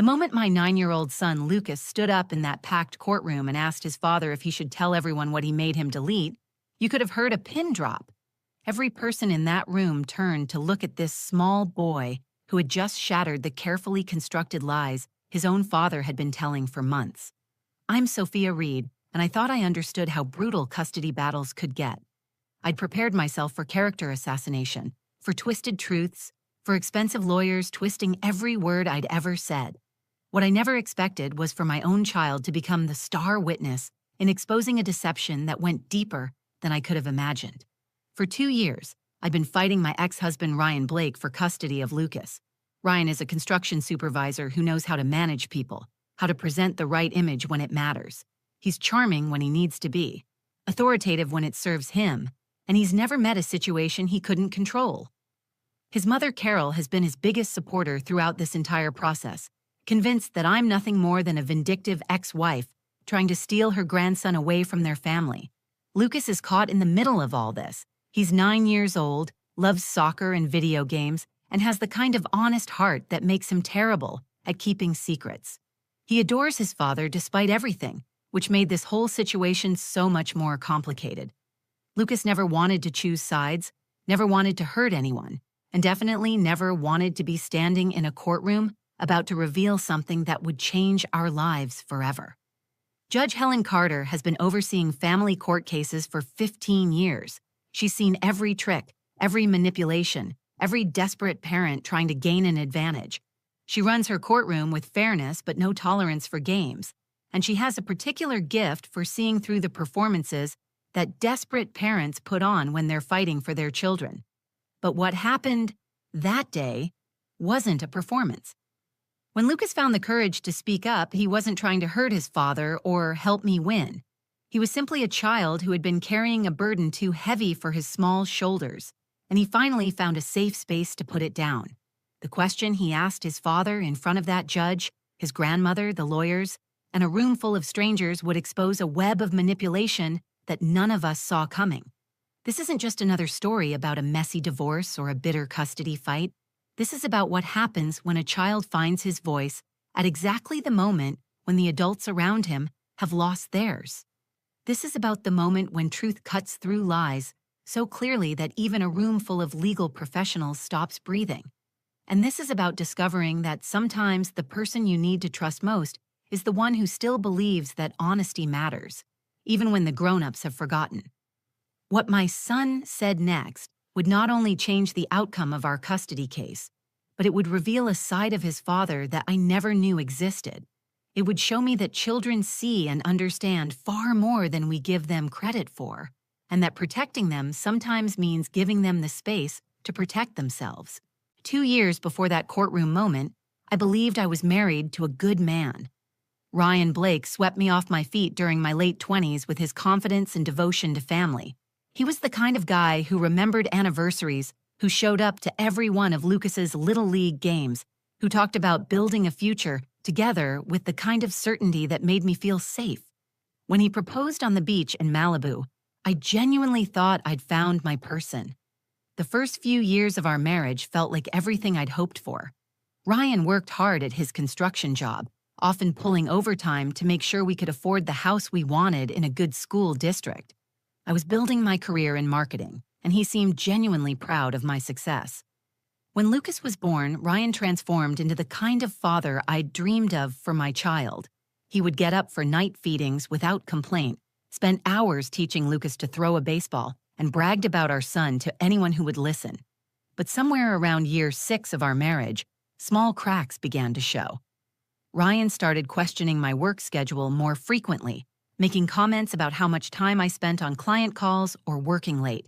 The moment my 9-year-old son Lucas stood up in that packed courtroom and asked his father if he should tell everyone what he made him delete, you could have heard a pin drop. Every person in that room turned to look at this small boy who had just shattered the carefully constructed lies his own father had been telling for months. I'm Sophia Reed, and I thought I understood how brutal custody battles could get. I'd prepared myself for character assassination, for twisted truths, for expensive lawyers twisting every word I'd ever said. What I never expected was for my own child to become the star witness in exposing a deception that went deeper than I could have imagined. For 2 years, I'd been fighting my ex-husband Ryan Blake for custody of Lucas. Ryan is a construction supervisor who knows how to manage people, how to present the right image when it matters. He's charming when he needs to be, authoritative when it serves him, and he's never met a situation he couldn't control. His mother, Carol, has been his biggest supporter throughout this entire process, convinced that I'm nothing more than a vindictive ex-wife trying to steal her grandson away from their family. Lucas is caught in the middle of all this. He's 9 years old, loves soccer and video games, and has the kind of honest heart that makes him terrible at keeping secrets. He adores his father despite everything, which made this whole situation so much more complicated. Lucas never wanted to choose sides, never wanted to hurt anyone, and definitely never wanted to be standing in a courtroom about to reveal something that would change our lives forever. Judge Helen Carter has been overseeing family court cases for 15 years. She's seen every trick, every manipulation, every desperate parent trying to gain an advantage. She runs her courtroom with fairness but no tolerance for games, and she has a particular gift for seeing through the performances that desperate parents put on when they're fighting for their children. But what happened that day wasn't a performance. When Lucas found the courage to speak up, he wasn't trying to hurt his father or help me win. He was simply a child who had been carrying a burden too heavy for his small shoulders, and he finally found a safe space to put it down. The question he asked his father in front of that judge, his grandmother, the lawyers, and a room full of strangers would expose a web of manipulation that none of us saw coming. This isn't just another story about a messy divorce or a bitter custody fight. This is about what happens when a child finds his voice at exactly the moment when the adults around him have lost theirs. This is about the moment when truth cuts through lies so clearly that even a room full of legal professionals stops breathing. And this is about discovering that sometimes the person you need to trust most is the one who still believes that honesty matters, even when the grown-ups have forgotten. What my son said next would not only change the outcome of our custody case, but it would reveal a side of his father that I never knew existed. It would show me that children see and understand far more than we give them credit for, and that protecting them sometimes means giving them the space to protect themselves. 2 years before that courtroom moment, I believed I was married to a good man. Ryan Blake swept me off my feet during my late 20s with his confidence and devotion to family. He was the kind of guy who remembered anniversaries, who showed up to every one of Lucas's Little League games, who talked about building a future together with the kind of certainty that made me feel safe. When he proposed on the beach in Malibu, I genuinely thought I'd found my person. The first few years of our marriage felt like everything I'd hoped for. Ryan worked hard at his construction job, often pulling overtime to make sure we could afford the house we wanted in a good school district. I was building my career in marketing, and he seemed genuinely proud of my success. When Lucas was born, Ryan transformed into the kind of father I'd dreamed of for my child. He would get up for night feedings without complaint, spent hours teaching Lucas to throw a baseball, and bragged about our son to anyone who would listen. But somewhere around year 6 of our marriage, small cracks began to show. Ryan started questioning my work schedule more frequently, making comments about how much time I spent on client calls or working late.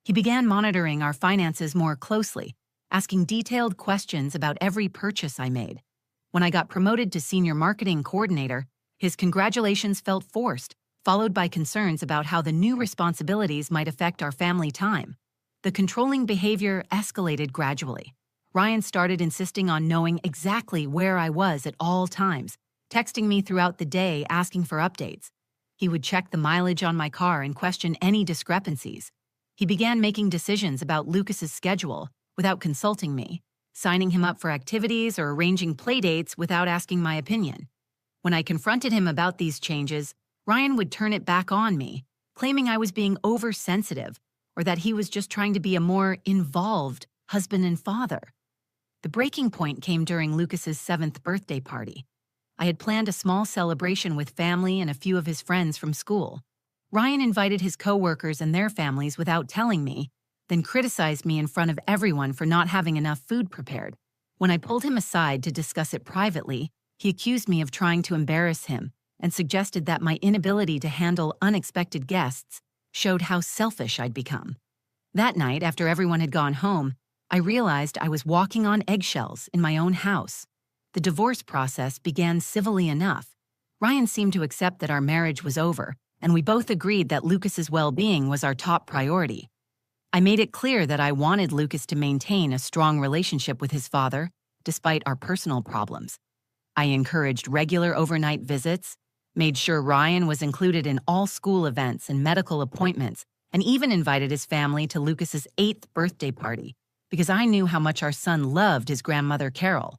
He began monitoring our finances more closely, asking detailed questions about every purchase I made. When I got promoted to senior marketing coordinator, his congratulations felt forced, followed by concerns about how the new responsibilities might affect our family time. The controlling behavior escalated gradually. Ryan started insisting on knowing exactly where I was at all times, texting me throughout the day asking for updates. He would check the mileage on my car and question any discrepancies. He began making decisions about Lucas's schedule without consulting me, signing him up for activities or arranging playdates without asking my opinion. When I confronted him about these changes, Ryan would turn it back on me, claiming I was being oversensitive or that he was just trying to be a more involved husband and father. The breaking point came during Lucas's 7th birthday party. I had planned a small celebration with family and a few of his friends from school. Ryan invited his coworkers and their families without telling me, then criticized me in front of everyone for not having enough food prepared. When I pulled him aside to discuss it privately, he accused me of trying to embarrass him and suggested that my inability to handle unexpected guests showed how selfish I'd become. That night, after everyone had gone home, I realized I was walking on eggshells in my own house. The divorce process began civilly enough. Ryan seemed to accept that our marriage was over, and we both agreed that Lucas's well-being was our top priority. I made it clear that I wanted Lucas to maintain a strong relationship with his father, despite our personal problems. I encouraged regular overnight visits, made sure Ryan was included in all school events and medical appointments, and even invited his family to Lucas's 8th birthday party, because I knew how much our son loved his grandmother Carol.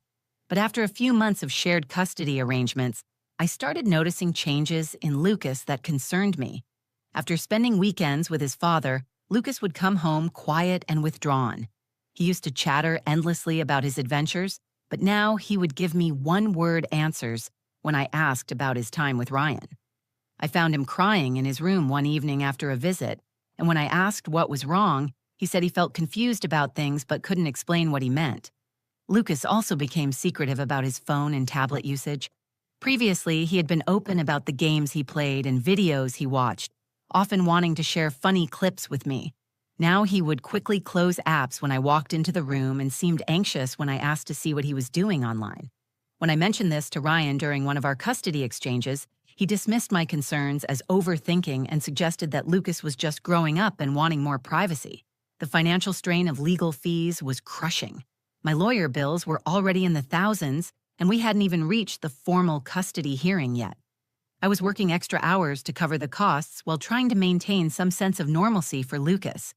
But after a few months of shared custody arrangements, I started noticing changes in Lucas that concerned me. After spending weekends with his father, Lucas would come home quiet and withdrawn. He used to chatter endlessly about his adventures, but now he would give me one-word answers when I asked about his time with Ryan. I found him crying in his room one evening after a visit, and when I asked what was wrong, he said he felt confused about things but couldn't explain what he meant. Lucas also became secretive about his phone and tablet usage. Previously, he had been open about the games he played and videos he watched, often wanting to share funny clips with me. Now he would quickly close apps when I walked into the room and seemed anxious when I asked to see what he was doing online. When I mentioned this to Ryan during one of our custody exchanges, he dismissed my concerns as overthinking and suggested that Lucas was just growing up and wanting more privacy. The financial strain of legal fees was crushing. My lawyer bills were already in the thousands, and we hadn't even reached the formal custody hearing yet. I was working extra hours to cover the costs while trying to maintain some sense of normalcy for Lucas.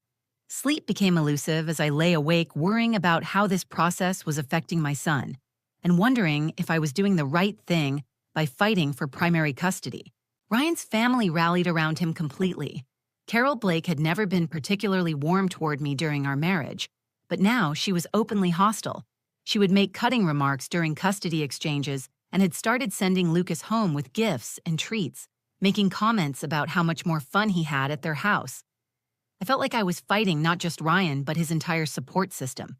Sleep became elusive as I lay awake worrying about how this process was affecting my son, and wondering if I was doing the right thing by fighting for primary custody. Ryan's family rallied around him completely. Carol Blake had never been particularly warm toward me during our marriage, but now she was openly hostile. She would make cutting remarks during custody exchanges and had started sending Lucas home with gifts and treats, making comments about how much more fun he had at their house. I felt like I was fighting not just Ryan, but his entire support system.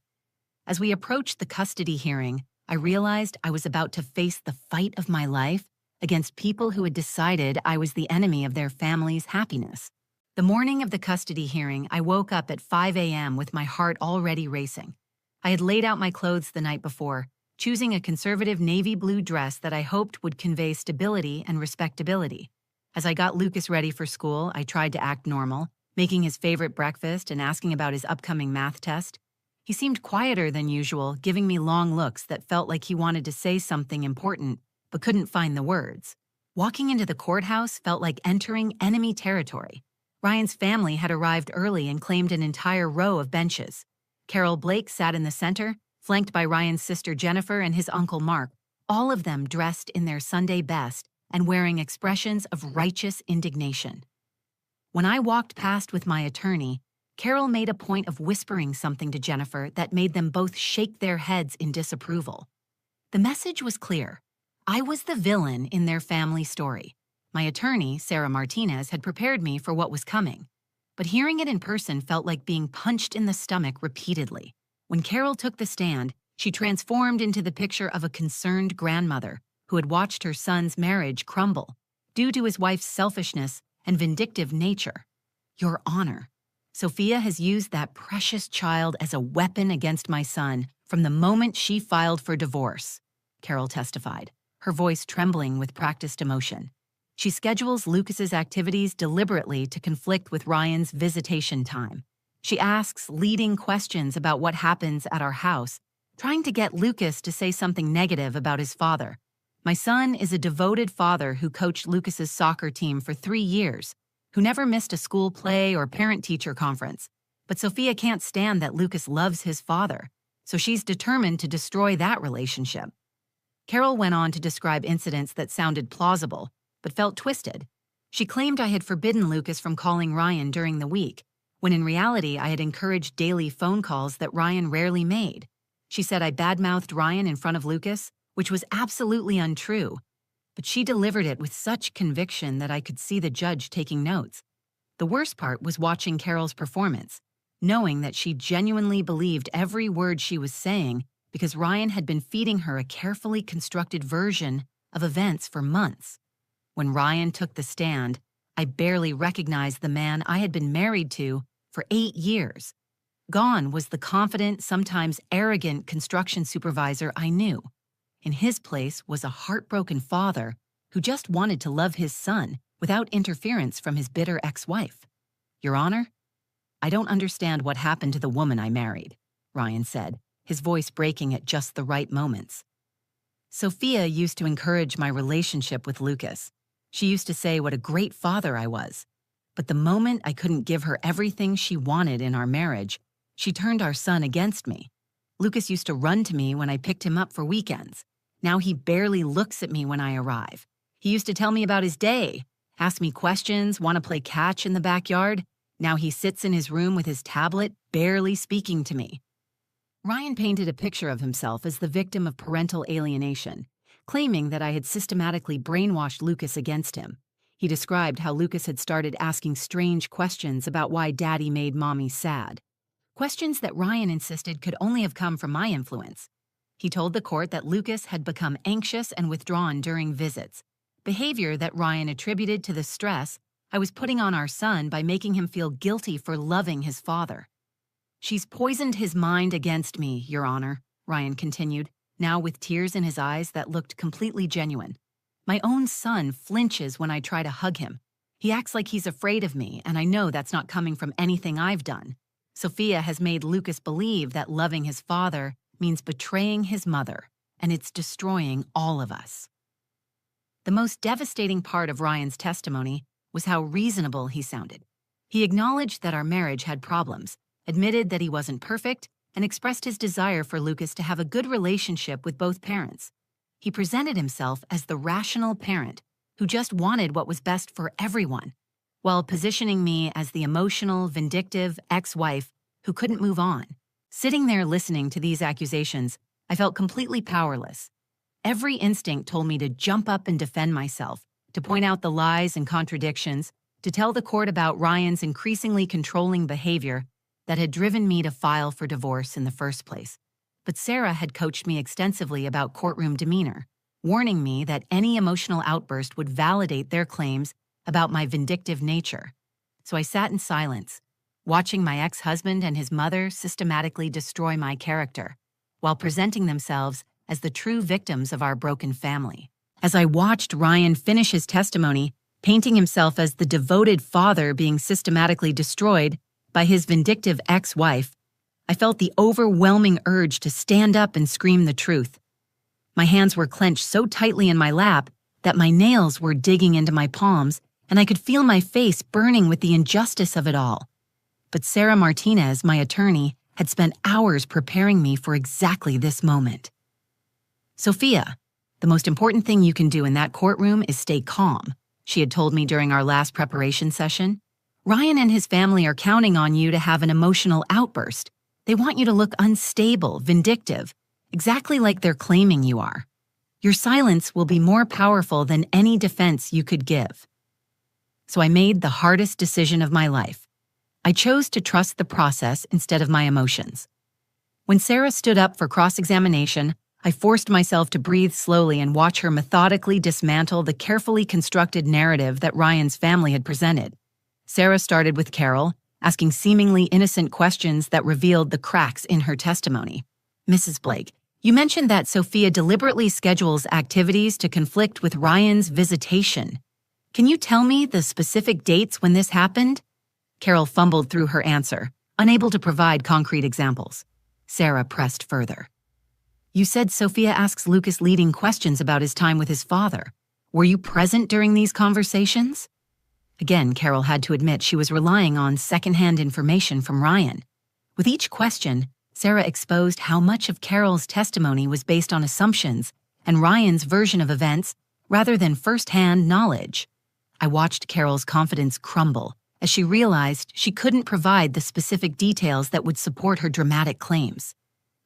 As we approached the custody hearing, I realized I was about to face the fight of my life against people who had decided I was the enemy of their family's happiness. The morning of the custody hearing, I woke up at 5 a.m. with my heart already racing. I had laid out my clothes the night before, choosing a conservative navy blue dress that I hoped would convey stability and respectability. As I got Lucas ready for school, I tried to act normal, making his favorite breakfast and asking about his upcoming math test. He seemed quieter than usual, giving me long looks that felt like he wanted to say something important, but couldn't find the words. Walking into the courthouse felt like entering enemy territory. Ryan's family had arrived early and claimed an entire row of benches. Carol Blake sat in the center, flanked by Ryan's sister Jennifer and his uncle Mark, all of them dressed in their Sunday best and wearing expressions of righteous indignation. When I walked past with my attorney, Carol made a point of whispering something to Jennifer that made them both shake their heads in disapproval. The message was clear. I was the villain in their family story. My attorney, Sarah Martinez, had prepared me for what was coming, but hearing it in person felt like being punched in the stomach repeatedly. When Carol took the stand, she transformed into the picture of a concerned grandmother who had watched her son's marriage crumble due to his wife's selfishness and vindictive nature. Your Honor, Sophia has used that precious child as a weapon against my son from the moment she filed for divorce, Carol testified, her voice trembling with practiced emotion. She schedules Lucas's activities deliberately to conflict with Ryan's visitation time. She asks leading questions about what happens at our house, trying to get Lucas to say something negative about his father. My son is a devoted father who coached Lucas's soccer team for 3 years, who never missed a school play or parent-teacher conference. But Sophia can't stand that Lucas loves his father. so she's determined to destroy that relationship. Carol went on to describe incidents that sounded plausible, but felt twisted. She claimed I had forbidden Lucas from calling Ryan during the week, when in reality I had encouraged daily phone calls that Ryan rarely made. She said I badmouthed Ryan in front of Lucas, which was absolutely untrue, but she delivered it with such conviction that I could see the judge taking notes. The worst part was watching Carol's performance, knowing that she genuinely believed every word she was saying because Ryan had been feeding her a carefully constructed version of events for months. When Ryan took the stand, I barely recognized the man I had been married to for 8 years. Gone was the confident, sometimes arrogant construction supervisor I knew. In his place was a heartbroken father who just wanted to love his son without interference from his bitter ex-wife. "Your Honor, I don't understand what happened to the woman I married," Ryan said, his voice breaking at just the right moments. "Sophia used to encourage my relationship with Lucas. She used to say what a great father I was. But the moment I couldn't give her everything she wanted in our marriage, she turned our son against me. Lucas used to run to me when I picked him up for weekends. Now he barely looks at me when I arrive. He used to tell me about his day, ask me questions, want to play catch in the backyard. Now he sits in his room with his tablet, barely speaking to me." Ryan painted a picture of himself as the victim of parental alienation, claiming that I had systematically brainwashed Lucas against him. He described how Lucas had started asking strange questions about why Daddy made Mommy sad. Questions that Ryan insisted could only have come from my influence. He told the court that Lucas had become anxious and withdrawn during visits, behavior that Ryan attributed to the stress I was putting on our son by making him feel guilty for loving his father. "She's poisoned his mind against me, Your Honor," Ryan continued, now with tears in his eyes that looked completely genuine. "My own son flinches when I try to hug him. He acts like he's afraid of me, and I know that's not coming from anything I've done. Sophia has made Lucas believe that loving his father means betraying his mother, and it's destroying all of us." The most devastating part of Ryan's testimony was how reasonable he sounded. He acknowledged that our marriage had problems, admitted that he wasn't perfect, and expressed his desire for Lucas to have a good relationship with both parents. He presented himself as the rational parent who just wanted what was best for everyone, while positioning me as the emotional, vindictive ex-wife who couldn't move on. Sitting there listening to these accusations, I felt completely powerless. Every instinct told me to jump up and defend myself, to point out the lies and contradictions, to tell the court about Ryan's increasingly controlling behavior that had driven me to file for divorce in the first place. But Sarah had coached me extensively about courtroom demeanor, warning me that any emotional outburst would validate their claims about my vindictive nature. So I sat in silence, watching my ex-husband and his mother systematically destroy my character, while presenting themselves as the true victims of our broken family. As I watched Ryan finish his testimony, painting himself as the devoted father being systematically destroyed by his vindictive ex-wife, I felt the overwhelming urge to stand up and scream the truth. My hands were clenched so tightly in my lap that my nails were digging into my palms, and I could feel my face burning with the injustice of it all. But Sarah Martinez, my attorney, had spent hours preparing me for exactly this moment. "Sophia, the most important thing you can do in that courtroom is stay calm," she had told me during our last preparation session. "Ryan and his family are counting on you to have an emotional outburst. They want you to look unstable, vindictive, exactly like they're claiming you are. Your silence will be more powerful than any defense you could give." So I made the hardest decision of my life. I chose to trust the process instead of my emotions. When Sarah stood up for cross-examination, I forced myself to breathe slowly and watch her methodically dismantle the carefully constructed narrative that Ryan's family had presented. Sarah started with Carol, asking seemingly innocent questions that revealed the cracks in her testimony. "Mrs. Blake, you mentioned that Sophia deliberately schedules activities to conflict with Ryan's visitation. Can you tell me the specific dates when this happened?" Carol fumbled through her answer, unable to provide concrete examples. Sarah pressed further. "You said Sophia asks Lucas leading questions about his time with his father. Were you present during these conversations?" Again, Carol had to admit she was relying on secondhand information from Ryan. With each question, Sarah exposed how much of Carol's testimony was based on assumptions and Ryan's version of events rather than first-hand knowledge. I watched Carol's confidence crumble as she realized she couldn't provide the specific details that would support her dramatic claims.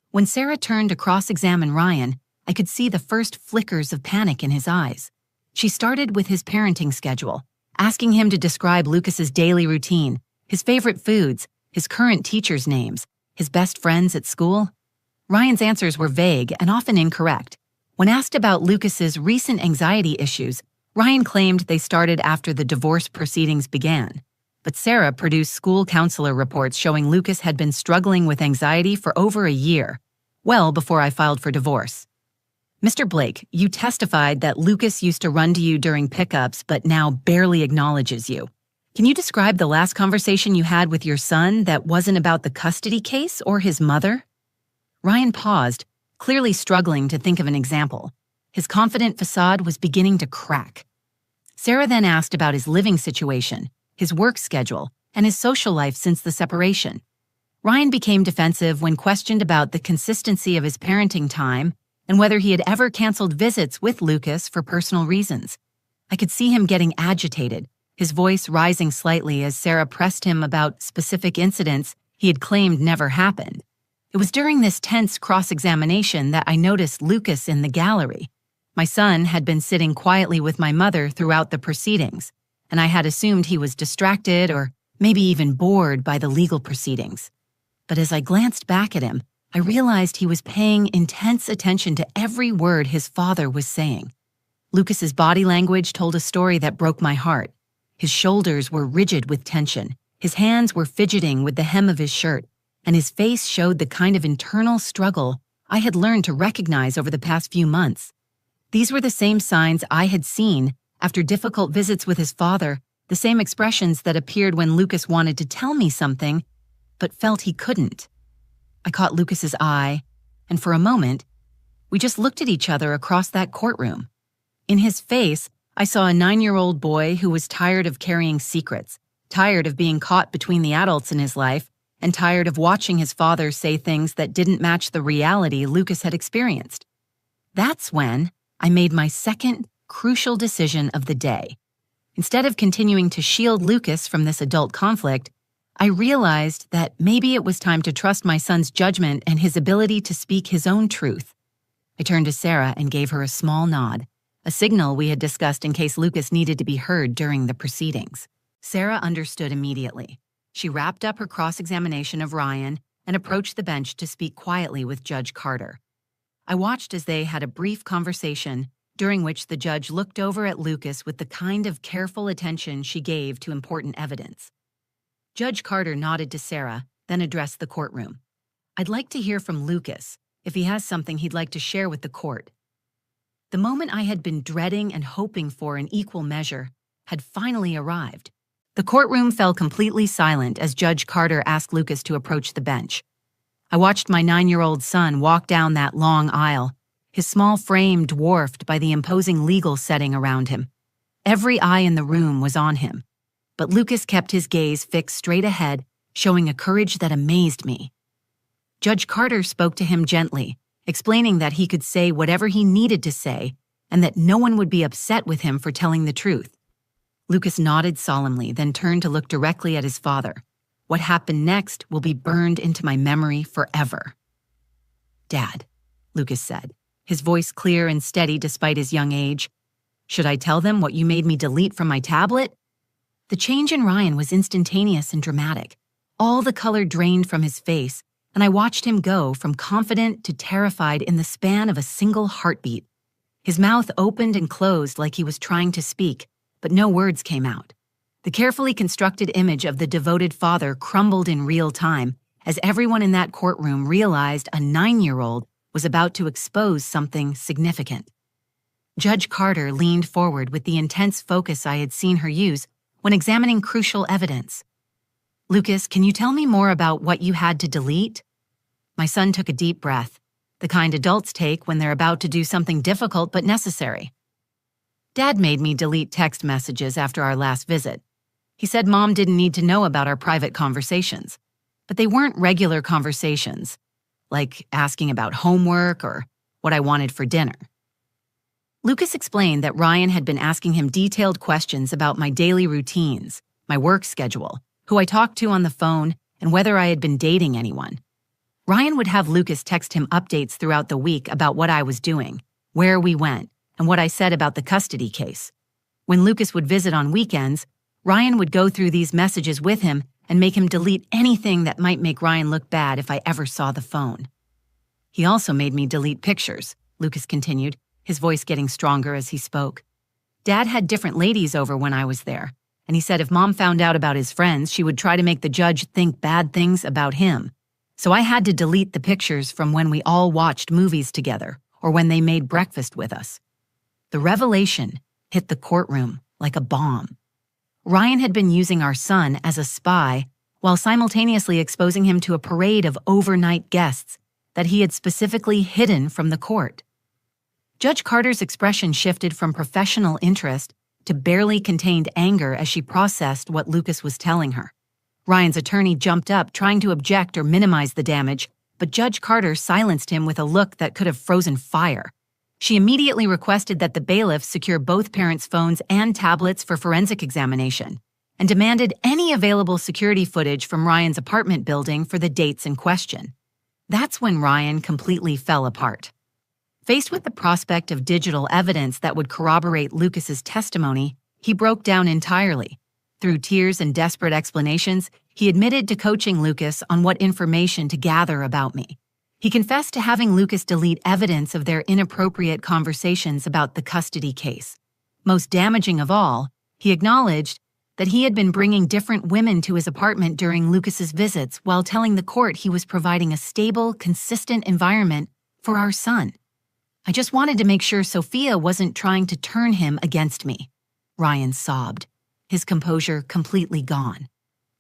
When Sarah turned to cross-examine Ryan, I could see the first flickers of panic in his eyes. She started with his parenting schedule, asking him to describe Lucas's daily routine, his favorite foods, his current teachers' names, his best friends at school. Ryan's answers were vague and often incorrect. When asked about Lucas's recent anxiety issues, Ryan claimed they started after the divorce proceedings began. But Sarah produced school counselor reports showing Lucas had been struggling with anxiety for over a year, well before I filed for divorce. Mr. Blake, you testified that Lucas used to run to you during pickups but now barely acknowledges you. Can you describe the last conversation you had with your son that wasn't about the custody case or his mother? Ryan paused, clearly struggling to think of an example. His confident facade was beginning to crack. Sarah then asked about his living situation, his work schedule, and his social life since the separation. Ryan became defensive when questioned about the consistency of his parenting time and whether he had ever canceled visits with Lucas for personal reasons. I could see him getting agitated, his voice rising slightly as Sarah pressed him about specific incidents he had claimed never happened. It was during this tense cross-examination that I noticed Lucas in the gallery. My son had been sitting quietly with my mother throughout the proceedings, and I had assumed he was distracted or maybe even bored by the legal proceedings. But as I glanced back at him, I realized he was paying intense attention to every word his father was saying. Lucas's body language told a story that broke my heart. His shoulders were rigid with tension, his hands were fidgeting with the hem of his shirt, and his face showed the kind of internal struggle I had learned to recognize over the past few months. These were the same signs I had seen after difficult visits with his father, the same expressions that appeared when Lucas wanted to tell me something, but felt he couldn't. I caught Lucas's eye, and for a moment, we just looked at each other across that courtroom. In his face, I saw a 9-year-old boy who was tired of carrying secrets, tired of being caught between the adults in his life, and tired of watching his father say things that didn't match the reality Lucas had experienced. That's when I made my second crucial decision of the day. Instead of continuing to shield Lucas from this adult conflict, I realized that maybe it was time to trust my son's judgment and his ability to speak his own truth. I turned to Sarah and gave her a small nod, a signal we had discussed in case Lucas needed to be heard during the proceedings. Sarah understood immediately. She wrapped up her cross-examination of Ryan and approached the bench to speak quietly with Judge Carter. I watched as they had a brief conversation, during which the judge looked over at Lucas with the kind of careful attention she gave to important evidence. Judge Carter nodded to Sarah, then addressed the courtroom. I'd like to hear from Lucas, if he has something he'd like to share with the court. The moment I had been dreading and hoping for in equal measure had finally arrived. The courtroom fell completely silent as Judge Carter asked Lucas to approach the bench. I watched my 9-year-old son walk down that long aisle, his small frame dwarfed by the imposing legal setting around him. Every eye in the room was on him, but Lucas kept his gaze fixed straight ahead, showing a courage that amazed me. Judge Carter spoke to him gently, explaining that he could say whatever he needed to say and that no one would be upset with him for telling the truth. Lucas nodded solemnly, then turned to look directly at his father. What happened next will be burned into my memory forever. Dad, Lucas said, his voice clear and steady despite his young age. Should I tell them what you made me delete from my tablet? The change in Ryan was instantaneous and dramatic. All the color drained from his face, and I watched him go from confident to terrified in the span of a single heartbeat. His mouth opened and closed like he was trying to speak, but no words came out. The carefully constructed image of the devoted father crumbled in real time as everyone in that courtroom realized a 9-year-old was about to expose something significant. Judge Carter leaned forward with the intense focus I had seen her use when examining crucial evidence. Lucas, can you tell me more about what you had to delete? My son took a deep breath, the kind adults take when they're about to do something difficult but necessary. Dad made me delete text messages after our last visit. He said Mom didn't need to know about our private conversations. But they weren't regular conversations. like asking about homework or what I wanted for dinner. Lucas explained that Ryan had been asking him detailed questions about my daily routines, my work schedule, who I talked to on the phone, and whether I had been dating anyone. Ryan would have Lucas text him updates throughout the week about what I was doing, where we went, and what I said about the custody case. When Lucas would visit on weekends, Ryan would go through these messages with him and make him delete anything that might make Ryan look bad if I ever saw the phone. He also made me delete pictures, Lucas continued, his voice getting stronger as he spoke. Dad had different ladies over when I was there, and he said if Mom found out about his friends, she would try to make the judge think bad things about him. So I had to delete the pictures from when we all watched movies together or when they made breakfast with us. The revelation hit the courtroom like a bomb. Ryan had been using our son as a spy while simultaneously exposing him to a parade of overnight guests that he had specifically hidden from the court. Judge Carter's expression shifted from professional interest to barely contained anger as she processed what Lucas was telling her. Ryan's attorney jumped up, trying to object or minimize the damage, but Judge Carter silenced him with a look that could have frozen fire. She immediately requested that the bailiffs secure both parents' phones and tablets for forensic examination, and demanded any available security footage from Ryan's apartment building for the dates in question. That's when Ryan completely fell apart. Faced with the prospect of digital evidence that would corroborate Lucas's testimony, he broke down entirely. Through tears and desperate explanations, he admitted to coaching Lucas on what information to gather about me. He confessed to having Lucas delete evidence of their inappropriate conversations about the custody case. Most damaging of all, he acknowledged that he had been bringing different women to his apartment during Lucas's visits while telling the court he was providing a stable, consistent environment for our son. I just wanted to make sure Sophia wasn't trying to turn him against me. Ryan sobbed, his composure completely gone.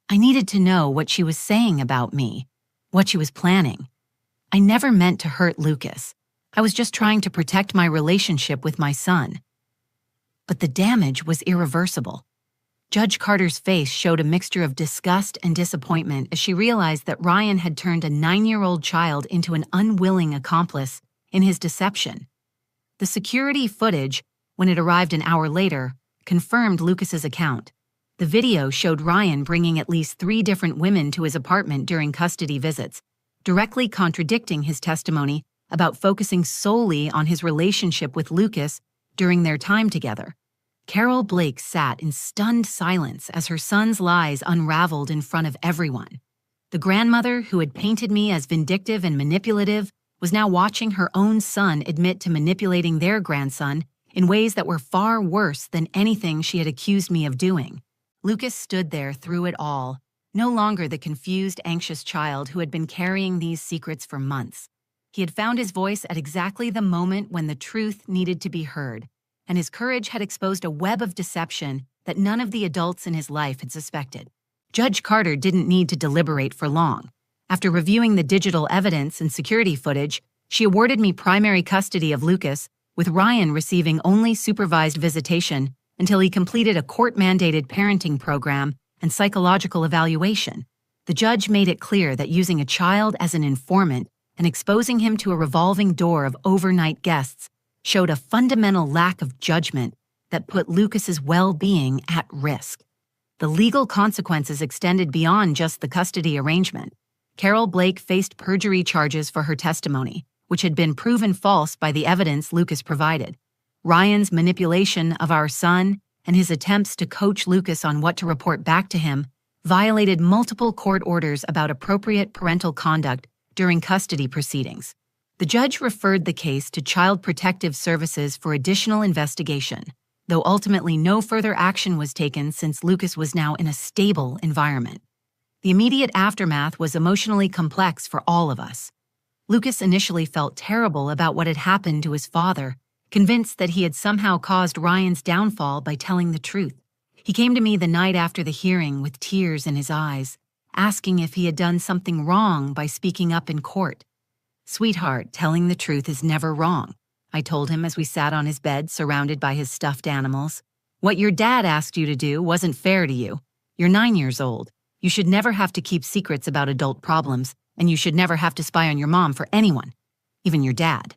I needed to know what she was saying about me, what she was planning. I never meant to hurt Lucas. I was just trying to protect my relationship with my son. But the damage was irreversible. Judge Carter's face showed a mixture of disgust and disappointment as she realized that Ryan had turned a 9-year-old child into an unwilling accomplice in his deception. The security footage, when it arrived an hour later, confirmed Lucas's account. The video showed Ryan bringing at least 3 different women to his apartment during custody visits, directly contradicting his testimony about focusing solely on his relationship with Lucas during their time together. Carol Blake sat in stunned silence as her son's lies unraveled in front of everyone. The grandmother, who had painted me as vindictive and manipulative, was now watching her own son admit to manipulating their grandson in ways that were far worse than anything she had accused me of doing. Lucas stood there through it all, no longer the confused, anxious child who had been carrying these secrets for months. He had found his voice at exactly the moment when the truth needed to be heard, and his courage had exposed a web of deception that none of the adults in his life had suspected. Judge Carter didn't need to deliberate for long. After reviewing the digital evidence and security footage, she awarded me primary custody of Lucas, with Ryan receiving only supervised visitation until he completed a court-mandated parenting program and psychological evaluation. The judge made it clear that using a child as an informant and exposing him to a revolving door of overnight guests showed a fundamental lack of judgment that put Lucas's well-being at risk. The legal consequences extended beyond just the custody arrangement. Carol Blake faced perjury charges for her testimony, which had been proven false by the evidence Lucas provided. Ryan's manipulation of our son and his attempts to coach Lucas on what to report back to him violated multiple court orders about appropriate parental conduct during custody proceedings. The judge referred the case to Child Protective Services for additional investigation, though ultimately no further action was taken since Lucas was now in a stable environment. The immediate aftermath was emotionally complex for all of us. Lucas initially felt terrible about what had happened to his father, convinced that he had somehow caused Ryan's downfall by telling the truth. He came to me the night after the hearing with tears in his eyes, asking if he had done something wrong by speaking up in court. "Sweetheart, telling the truth is never wrong," I told him as we sat on his bed surrounded by his stuffed animals. "What your dad asked you to do wasn't fair to you. You're 9 years old. You should never have to keep secrets about adult problems, and you should never have to spy on your mom for anyone, even your dad.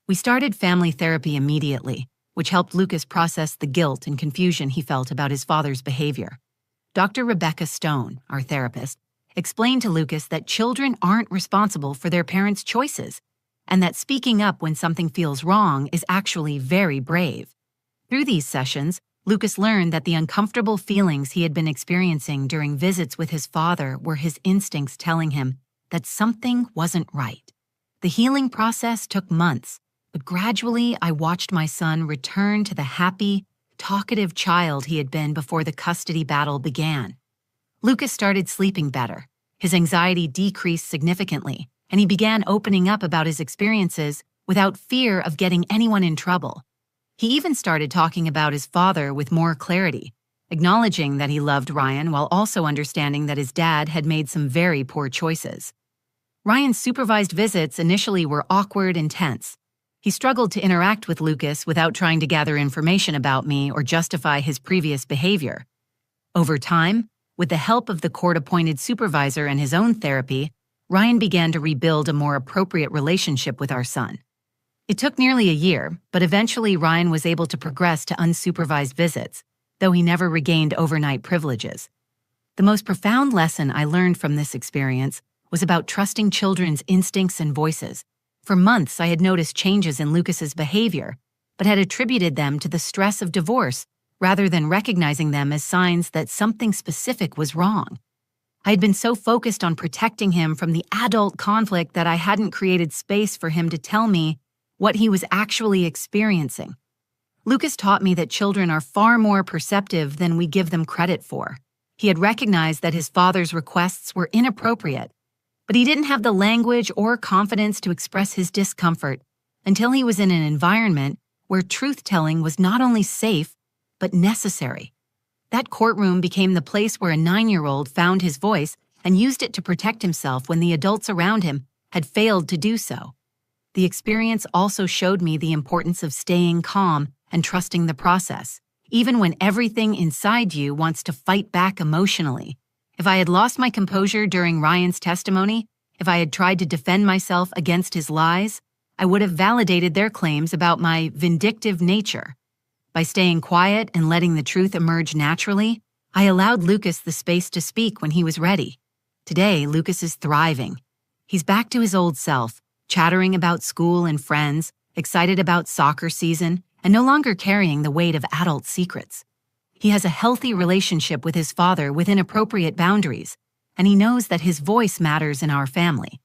We started family therapy immediately, which helped Lucas process the guilt and confusion he felt about his father's behavior. Dr. Rebecca Stone, our therapist, explained to Lucas that children aren't responsible for their parents' choices, and that speaking up when something feels wrong is actually very brave. Through these sessions, Lucas learned that the uncomfortable feelings he had been experiencing during visits with his father were his instincts telling him that something wasn't right. The healing process took months, but gradually I watched my son return to the happy, talkative child he had been before the custody battle began. Lucas started sleeping better, his anxiety decreased significantly, and he began opening up about his experiences without fear of getting anyone in trouble. He even started talking about his father with more clarity, acknowledging that he loved Ryan while also understanding that his dad had made some very poor choices. Ryan's supervised visits initially were awkward and tense. He struggled to interact with Lucas without trying to gather information about me or justify his previous behavior. Over time, with the help of the court-appointed supervisor and his own therapy, Ryan began to rebuild a more appropriate relationship with our son. It took nearly a year, but eventually Ryan was able to progress to unsupervised visits, though he never regained overnight privileges. The most profound lesson I learned from this experience was about trusting children's instincts and voices. For months, I had noticed changes in Lucas's behavior, but had attributed them to the stress of divorce rather than recognizing them as signs that something specific was wrong. I had been so focused on protecting him from the adult conflict that I hadn't created space for him to tell me what he was actually experiencing. Lucas taught me that children are far more perceptive than we give them credit for. He had recognized that his father's requests were inappropriate, but he didn't have the language or confidence to express his discomfort until he was in an environment where truth-telling was not only safe, but necessary. That courtroom became the place where a 9-year-old found his voice and used it to protect himself when the adults around him had failed to do so. The experience also showed me the importance of staying calm and trusting the process, even when everything inside you wants to fight back emotionally. If I had lost my composure during Ryan's testimony, if I had tried to defend myself against his lies, I would have validated their claims about my vindictive nature. By staying quiet and letting the truth emerge naturally, I allowed Lucas the space to speak when he was ready. Today, Lucas is thriving. He's back to his old self, chattering about school and friends, excited about soccer season, and no longer carrying the weight of adult secrets. He has a healthy relationship with his father within appropriate boundaries, and he knows that his voice matters in our family.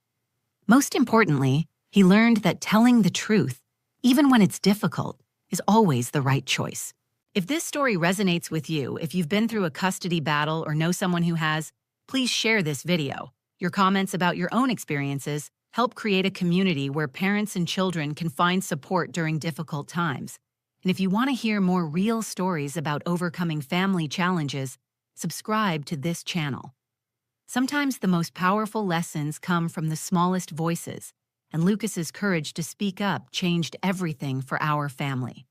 Most importantly, he learned that telling the truth, even when it's difficult, is always the right choice. If this story resonates with you, if you've been through a custody battle or know someone who has, please share this video. Your comments about your own experiences help create a community where parents and children can find support during difficult times. And if you want to hear more real stories about overcoming family challenges, subscribe to this channel. Sometimes the most powerful lessons come from the smallest voices, and Lucas's courage to speak up changed everything for our family.